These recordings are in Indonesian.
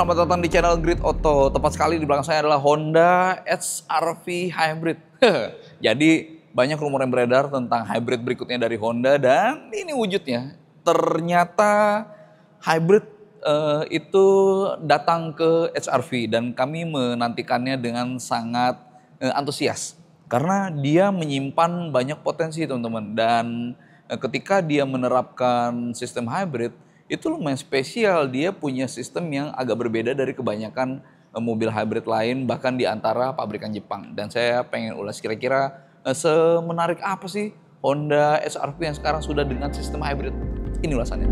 selamat datang di channel Grid Auto. Tepat sekali di belakang saya adalah Honda HR-V Hybrid. Jadi banyak rumor yang beredar tentang hybrid berikutnya dari Honda dan ini wujudnya. Ternyata hybrid itu datang ke HR-V dan kami menantikannya dengan sangat antusias. Karena dia menyimpan banyak potensi teman-teman dan ketika dia menerapkan sistem hybrid itu lumayan spesial, dia punya sistem yang agak berbeda dari kebanyakan mobil hybrid lain bahkan di antara pabrikan Jepang. Dan saya pengen ulas kira-kira semenarik apa sih Honda HR-V yang sekarang sudah dengan sistem hybrid. Ini ulasannya.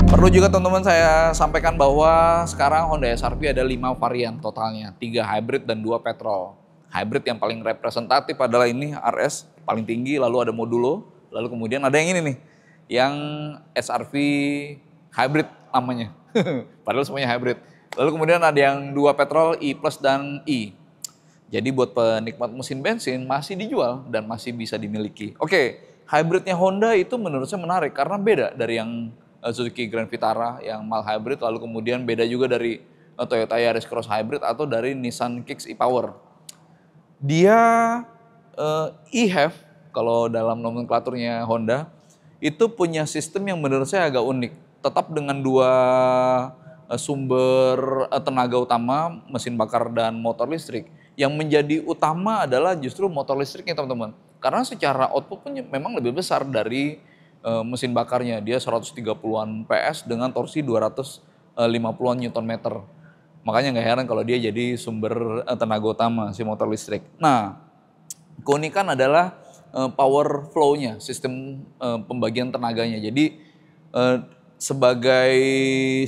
Perlu juga teman-teman saya sampaikan bahwa sekarang Honda HR-V ada 5 varian totalnya, 3 hybrid dan 2 petrol. Hybrid yang paling representatif adalah ini RS, paling tinggi, lalu ada modulo, lalu kemudian ada yang ini nih, yang HR-V hybrid namanya, padahal semuanya hybrid. Lalu kemudian ada yang 2 petrol, E plus dan E. Jadi buat penikmat mesin bensin masih dijual dan masih bisa dimiliki. Oke, hybridnya Honda itu menurut saya menarik karena beda dari yang Suzuki Grand Vitara yang mild hybrid, lalu kemudian beda juga dari Toyota Yaris Cross Hybrid atau dari Nissan Kicks e-Power. Dia e-HEV kalau dalam nomenklaturnya Honda itu punya sistem yang menurut saya agak unik. Tetap dengan 2 sumber tenaga utama, mesin bakar dan motor listrik. Yang menjadi utama adalah justru motor listriknya teman-teman. Karena secara output pun memang lebih besar dari mesin bakarnya. Dia 130-an PS dengan torsi 250-an Nm. Makanya nggak heran kalau dia jadi sumber tenaga utama si motor listrik. Nah, keunikan adalah power flow-nya, sistem pembagian tenaganya. Jadi sebagai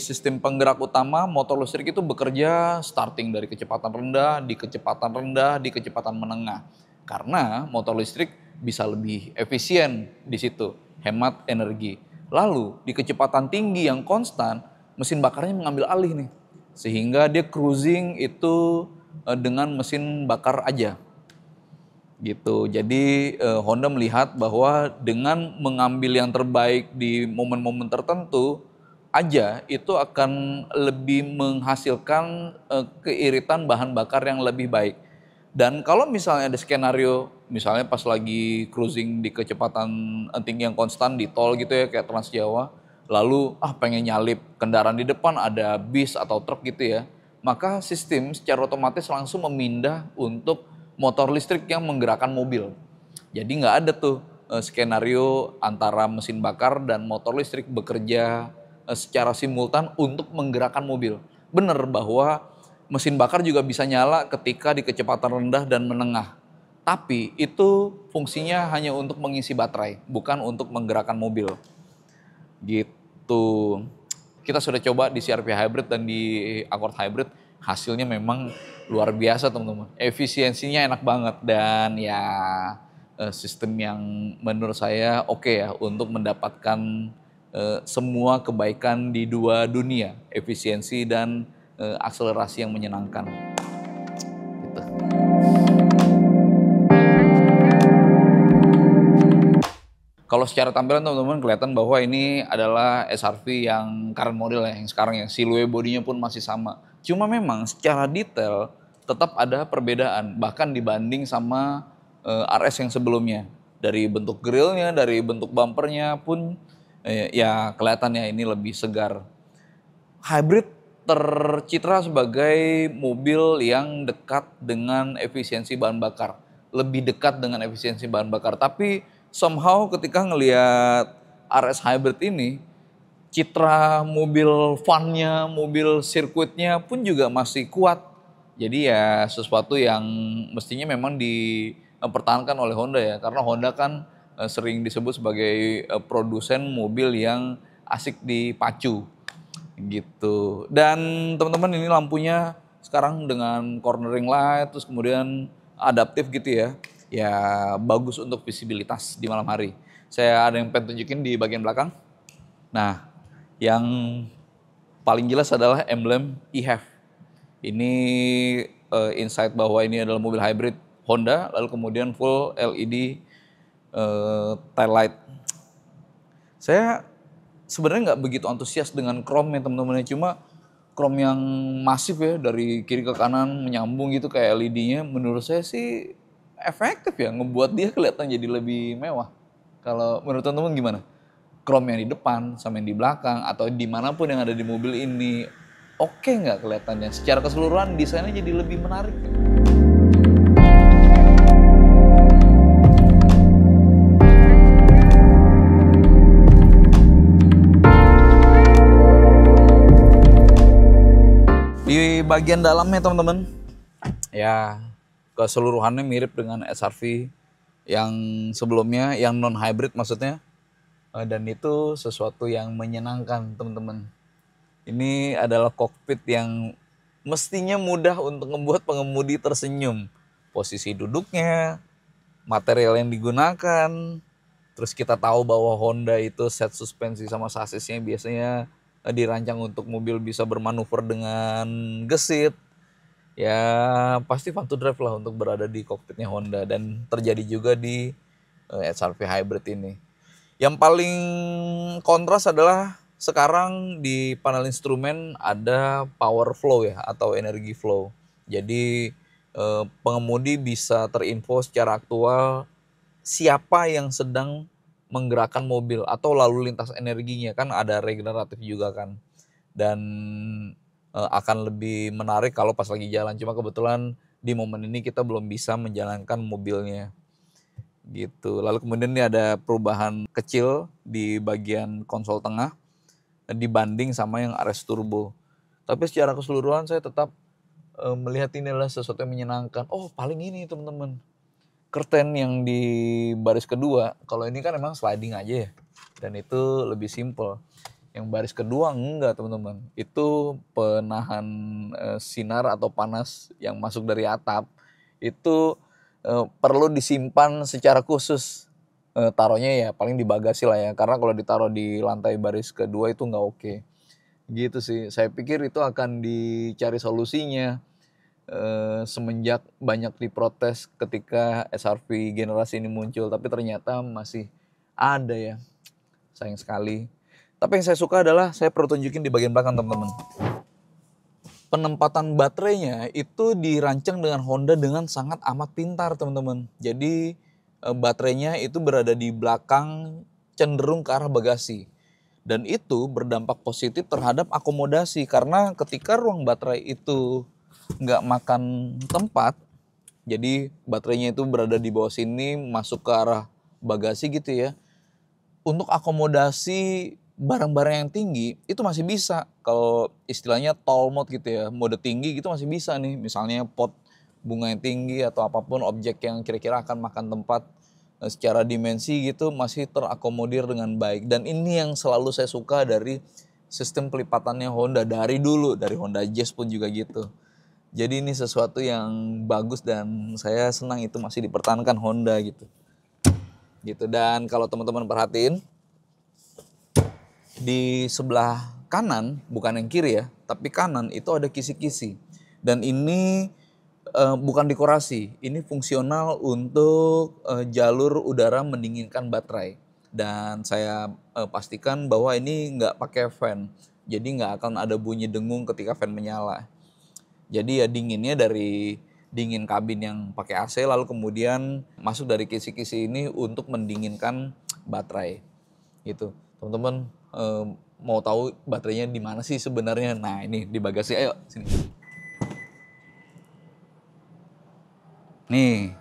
sistem penggerak utama, motor listrik itu bekerja starting dari kecepatan rendah, di kecepatan rendah, di kecepatan menengah. Karena motor listrik bisa lebih efisien di situ, hemat energi. Lalu di kecepatan tinggi yang konstan, mesin bakarnya mengambil alih nih. Sehingga dia cruising itu dengan mesin bakar aja. Gitu. Jadi Honda melihat bahwa dengan mengambil yang terbaik di momen-momen tertentu aja itu akan lebih menghasilkan keiritan bahan bakar yang lebih baik. Dan kalau misalnya ada skenario, misalnya pas lagi cruising di kecepatan tinggi yang konstan di tol gitu ya kayak Trans Jawa, lalu pengen nyalip kendaraan di depan ada bis atau truk gitu ya, maka sistem secara otomatis langsung memindah untuk motor listrik yang menggerakkan mobil. Jadi nggak ada tuh skenario antara mesin bakar dan motor listrik bekerja secara simultan untuk menggerakkan mobil. Benar bahwa mesin bakar juga bisa nyala ketika di kecepatan rendah dan menengah. Tapi itu fungsinya hanya untuk mengisi baterai, bukan untuk menggerakkan mobil. Gitu. Kita sudah coba di CR-V Hybrid dan di Accord Hybrid, hasilnya memang luar biasa teman-teman. Efisiensinya enak banget dan ya sistem yang menurut saya oke ya untuk mendapatkan semua kebaikan di dua dunia, efisiensi dan akselerasi yang menyenangkan. Gitu. Kalau secara tampilan teman-teman kelihatan bahwa ini adalah HR-V yang current model ya, yang sekarang ya, siluet bodinya pun masih sama. Cuma memang secara detail tetap ada perbedaan, bahkan dibanding sama RS yang sebelumnya. Dari bentuk grillnya, dari bentuk bumpernya pun ya kelihatannya ini lebih segar. Hybrid tercitra sebagai mobil yang dekat dengan efisiensi bahan bakar. Lebih dekat dengan efisiensi bahan bakar. Tapi somehow ketika ngelihat RS Hybrid ini, citra mobil fun-nya, mobil sirkuitnya pun juga masih kuat. Jadi ya sesuatu yang mestinya memang dipertahankan oleh Honda ya. Karena Honda kan sering disebut sebagai produsen mobil yang asik dipacu. Gitu. Dan teman-teman ini lampunya sekarang dengan cornering light, terus kemudian adaptif gitu ya. Ya bagus untuk visibilitas di malam hari. Saya ada yang pengen tunjukin di bagian belakang. Nah, Yang paling jelas adalah emblem e-HEV. Ini insight bahwa ini adalah mobil hybrid Honda, lalu kemudian full LED tail light. Saya sebenarnya nggak begitu antusias dengan chrome ya teman-teman, cuma chrome yang masif ya dari kiri ke kanan menyambung gitu kayak LED-nya, menurut saya sih efektif ya, ngebuat dia kelihatan jadi lebih mewah. Kalau menurut teman-teman gimana? Chrome yang di depan sama yang di belakang atau dimanapun yang ada di mobil ini, oke nggak kelihatannya? Secara keseluruhan desainnya jadi lebih menarik. Di bagian dalamnya teman-teman, ya keseluruhannya mirip dengan SR-V yang sebelumnya, yang non hybrid maksudnya. Dan itu sesuatu yang menyenangkan teman-teman. Ini adalah kokpit yang mestinya mudah untuk membuat pengemudi tersenyum. Posisi duduknya, material yang digunakan, terus kita tahu bahwa Honda itu set suspensi sama sasisnya biasanya dirancang untuk mobil bisa bermanuver dengan gesit. Ya pasti fun to drive lah untuk berada di kokpitnya Honda, dan terjadi juga di HR-V hybrid ini. Yang paling kontras adalah sekarang di panel instrumen ada power flow ya, atau energi flow. Jadi pengemudi bisa terinfo secara aktual siapa yang sedang menggerakkan mobil atau lalu lintas energinya, kan ada regeneratif juga kan. Dan akan lebih menarik kalau pas lagi jalan, cuma kebetulan di momen ini kita belum bisa menjalankan mobilnya gitu. Lalu kemudian ini ada perubahan kecil di bagian konsol tengah dibanding sama yang RS Turbo. Tapi secara keseluruhan saya tetap melihat ini adalah sesuatu yang menyenangkan. Oh paling ini teman-teman, curtain yang di baris kedua, kalau ini kan emang sliding aja ya, dan itu lebih simple. Yang baris kedua enggak teman-teman, itu penahan sinar atau panas yang masuk dari atap itu perlu disimpan secara khusus. Taruhnya ya paling di bagasi lah ya, karena kalau ditaruh di lantai baris kedua itu nggak oke. Gitu sih, saya pikir itu akan dicari solusinya semenjak banyak diprotes ketika SR-V generasi ini muncul, tapi ternyata masih ada ya, sayang sekali. Tapi yang saya suka adalah, saya perlu tunjukin di bagian belakang teman-teman. Penempatan baterainya itu dirancang dengan Honda dengan sangat amat pintar teman-teman. Jadi baterainya itu berada di belakang cenderung ke arah bagasi. Dan itu berdampak positif terhadap akomodasi, karena ketika ruang baterai itu nggak makan tempat, jadi baterainya itu berada di bawah sini masuk ke arah bagasi gitu ya. Untuk akomodasi barang-barang yang tinggi itu masih bisa, kalau istilahnya tall mode gitu ya, mode tinggi gitu masih bisa nih, misalnya pot bunga yang tinggi atau apapun objek yang kira-kira akan makan tempat secara dimensi gitu masih terakomodir dengan baik. Dan ini yang selalu saya suka dari sistem pelipatannya Honda dari dulu, dari Honda Jazz pun juga gitu. Jadi ini sesuatu yang bagus dan saya senang itu masih dipertahankan Honda gitu. Dan kalau teman-teman perhatiin, di sebelah kanan, bukan yang kiri ya, tapi kanan itu ada kisi-kisi. Dan ini bukan dekorasi, ini fungsional untuk jalur udara mendinginkan baterai. Dan saya pastikan bahwa ini nggak pakai fan, jadi nggak akan ada bunyi dengung ketika fan menyala. Jadi ya dinginnya dari dingin kabin yang pakai AC, lalu kemudian masuk dari kisi-kisi ini untuk mendinginkan baterai. Gitu. Teman-teman mau tahu baterainya di mana sih sebenarnya? Nah ini di bagasi, ayo sini. Nih,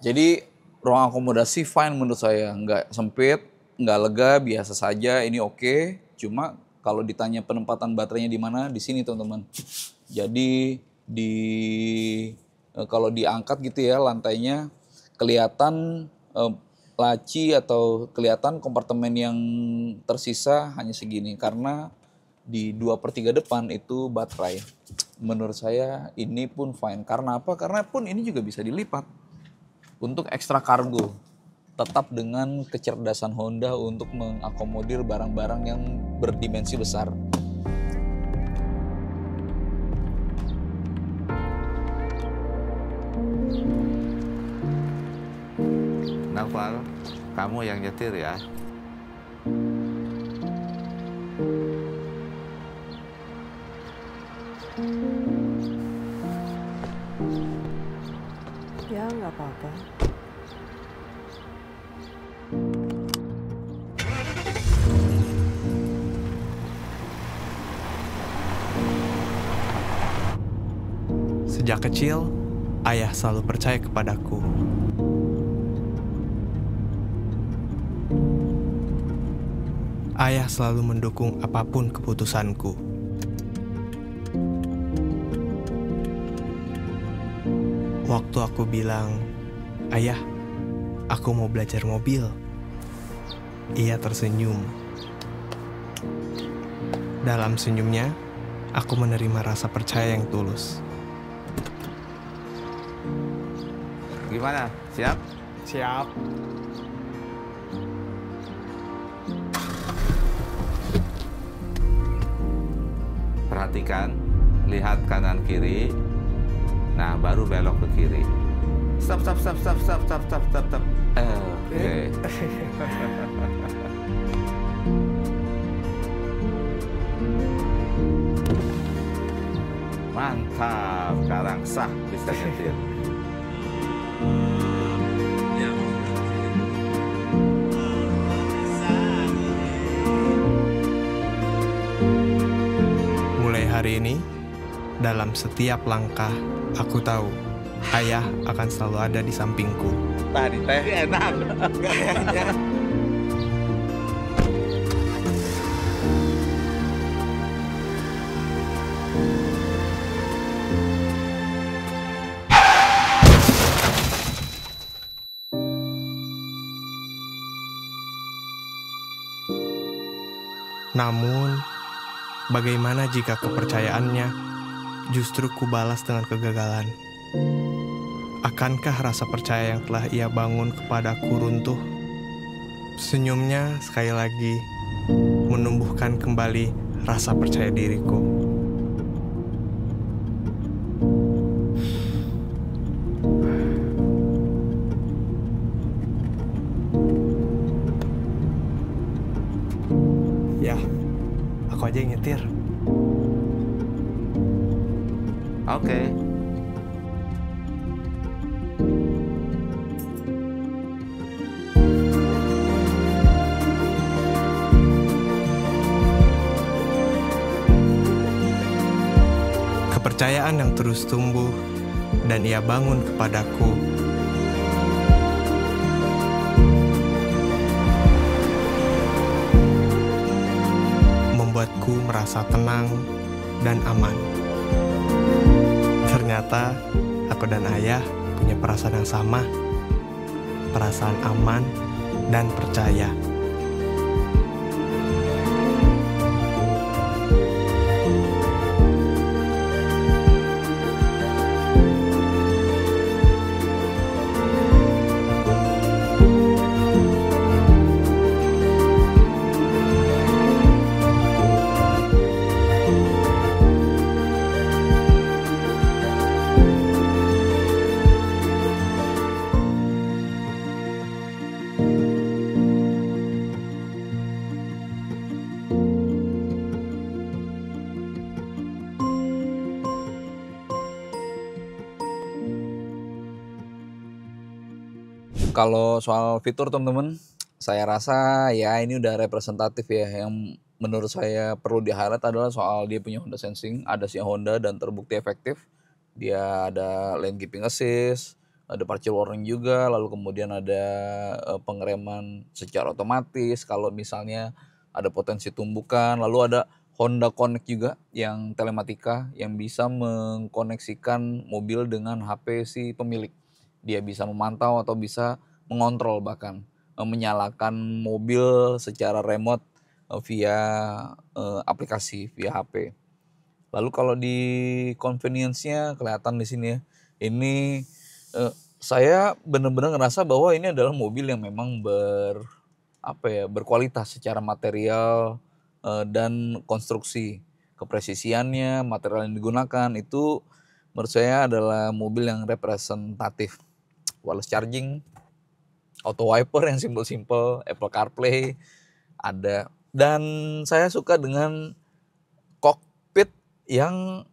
jadi ruang akomodasi fine menurut saya, nggak sempit, nggak lega, biasa saja, ini oke. Cuma kalau ditanya penempatan baterainya di mana, di sini teman-teman. Jadi kalau diangkat gitu ya lantainya, kelihatan laci atau kelihatan kompartemen yang tersisa hanya segini, karena di 2/3 depan itu baterai. Menurut saya ini pun fine. Karena apa? Karena pun ini juga bisa dilipat untuk ekstra kargo. tetap dengan kecerdasan Honda untuk mengakomodir barang-barang yang berdimensi besar. Naufal, kamu yang nyetir ya. Ya, nggak apa-apa. Sejak kecil, ayah selalu percaya kepadaku. Ayah selalu mendukung apapun keputusanku. Waktu aku bilang, "Ayah, aku mau belajar mobil." Ia tersenyum. Dalam senyumnya, aku menerima rasa percaya yang tulus. Gimana? Siap? Siap. Perhatikan, lihat kanan kiri. Nah, baru belok ke kiri. Stop. Oke. Mantap, sekarang sah bisa nyetir. Mulai hari ini, dalam setiap langkah, aku tahu ayah akan selalu ada di sampingku. Tadi teh enak kayaknya. Namun, bagaimana jika kepercayaannya justru kubalas dengan kegagalan? Akankah rasa percaya yang telah ia bangun kepadaku runtuh? Senyumnya sekali lagi menumbuhkan kembali rasa percaya diriku. Ya, aku aja yang nyetir. Oke. Kepercayaan yang terus tumbuh dan ia bangun kepadaku membuatku merasa tenang dan aman. Ternyata aku dan ayah punya perasaan yang sama, perasaan aman dan percaya. Kalau soal fitur teman-teman, saya rasa ya ini udah representatif ya. Yang menurut saya perlu di-highlight adalah soal dia punya Honda Sensing, ada si Honda dan terbukti efektif. Dia ada lane keeping assist, ada partial warning juga, lalu kemudian ada pengereman secara otomatis kalau misalnya ada potensi tumbukan, lalu ada Honda Connect juga yang telematika yang bisa mengkoneksikan mobil dengan HP si pemilik. Dia bisa memantau atau bisa mengontrol bahkan menyalakan mobil secara remote via aplikasi via HP. Lalu kalau di convenience-nya kelihatan di sini ya. Ini saya benar-benar ngerasa bahwa ini adalah mobil yang memang berkualitas secara material dan konstruksi. Kepresisiannya, material yang digunakan itu menurut saya adalah mobil yang representatif. Wireless charging, auto wiper yang simple-simple, Apple CarPlay ada. Dan saya suka dengan cockpit yang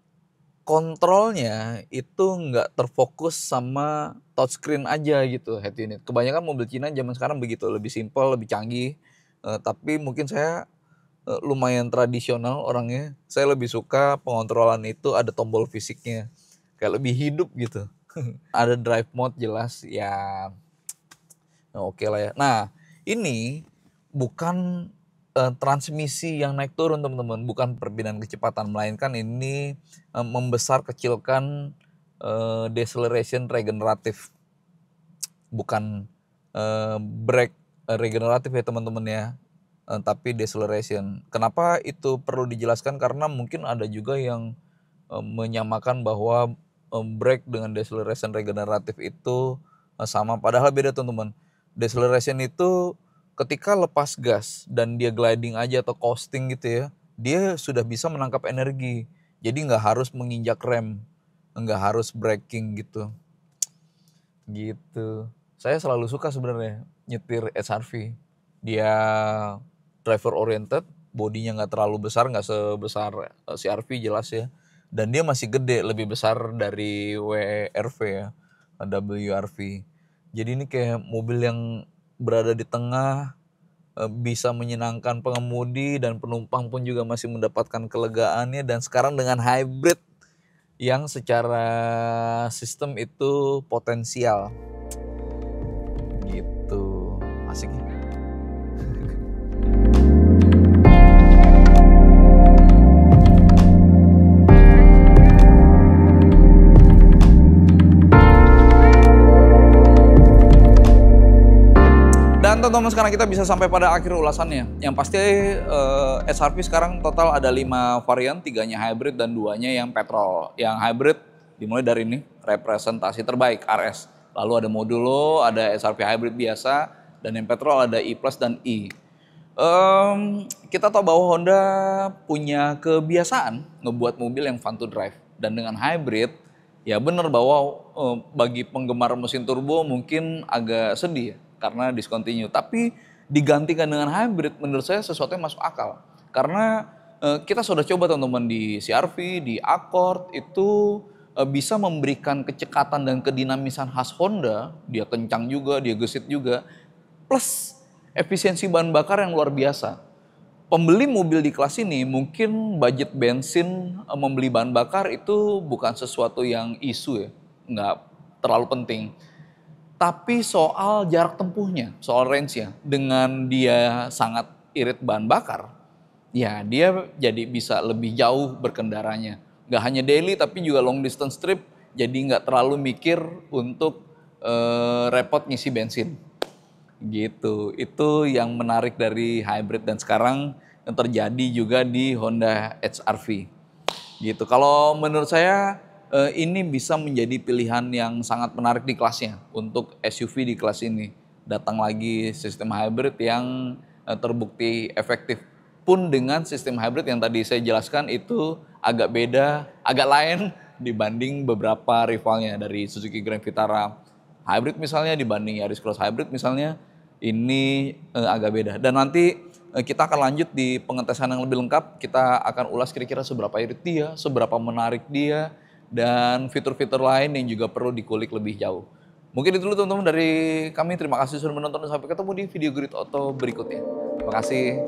kontrolnya itu nggak terfokus sama touchscreen aja gitu head unit. Kebanyakan mobil Cina zaman sekarang begitu, lebih simple, lebih canggih. Tapi mungkin saya lumayan tradisional orangnya. Saya lebih suka pengontrolan itu ada tombol fisiknya, kayak lebih hidup gitu. Ada drive mode jelas ya, oke lah ya. Nah ini bukan transmisi yang naik turun teman-teman, bukan perpindahan kecepatan, melainkan ini membesar kecilkan deceleration regeneratif, bukan brake regeneratif ya teman-teman ya, tapi deceleration. Kenapa itu perlu dijelaskan? Karena mungkin ada juga yang menyamakan bahwa brake dengan deceleration regeneratif itu sama, padahal beda teman-teman. Deceleration itu ketika lepas gas dan dia gliding aja atau coasting gitu ya, dia sudah bisa menangkap energi. Jadi nggak harus menginjak rem, nggak harus braking gitu. Gitu. Saya selalu suka sebenarnya nyetir HR-V. Dia driver oriented, bodinya nggak terlalu besar, nggak sebesar CR-V jelas ya. Dan dia masih gede, lebih besar dari WR-V ya, WR-V. Jadi ini kayak mobil yang berada di tengah, bisa menyenangkan pengemudi dan penumpang pun juga masih mendapatkan kelegaannya. Dan sekarang dengan hybrid yang secara sistem itu potensial gitu, asik ya. Dan teman-teman sekarang kita bisa sampai pada akhir ulasannya. Yang pasti HR-V sekarang total ada 5 varian, 3-nya hybrid dan 2-nya yang petrol. Yang hybrid dimulai dari ini, representasi terbaik RS. Lalu ada modulo, ada HR-V hybrid biasa, dan yang petrol ada E Plus dan E. Kita tahu bahwa Honda punya kebiasaan ngebuat mobil yang fun to drive. Dan dengan hybrid, ya benar bahwa bagi penggemar mesin turbo mungkin agak sedih ya, karena discontinue. Tapi digantikan dengan hybrid menurut saya sesuatu yang masuk akal. Karena kita sudah coba teman-teman di CR-V, di Accord, itu bisa memberikan kecekatan dan kedinamisan khas Honda. Dia kencang juga, dia gesit juga. Plus efisiensi bahan bakar yang luar biasa. Pembeli mobil di kelas ini mungkin budget bensin membeli bahan bakar itu bukan sesuatu yang isu ya, nggak terlalu penting. Tapi soal jarak tempuhnya, soal range-nya, dengan dia sangat irit bahan bakar, ya dia jadi bisa lebih jauh berkendaranya. Nggak hanya daily tapi juga long distance trip, jadi nggak terlalu mikir untuk repot ngisi bensin. Gitu, itu yang menarik dari hybrid dan sekarang yang terjadi juga di Honda HR-V. Gitu, kalau menurut saya ini bisa menjadi pilihan yang sangat menarik di kelasnya untuk SUV di kelas ini. Datang lagi sistem hybrid yang terbukti efektif. Pun dengan sistem hybrid yang tadi saya jelaskan itu agak beda, agak lain dibanding beberapa rivalnya dari Suzuki Grand Vitara hybrid misalnya dibanding Yaris Cross hybrid misalnya, ini agak beda. Dan nanti kita akan lanjut di pengetesan yang lebih lengkap. Kita akan ulas kira-kira seberapa irit dia, seberapa menarik dia, dan fitur-fitur lain yang juga perlu dikulik lebih jauh. Mungkin itu dulu teman-teman dari kami. Terima kasih sudah menonton dan sampai ketemu di video Grid Auto berikutnya. Terima kasih.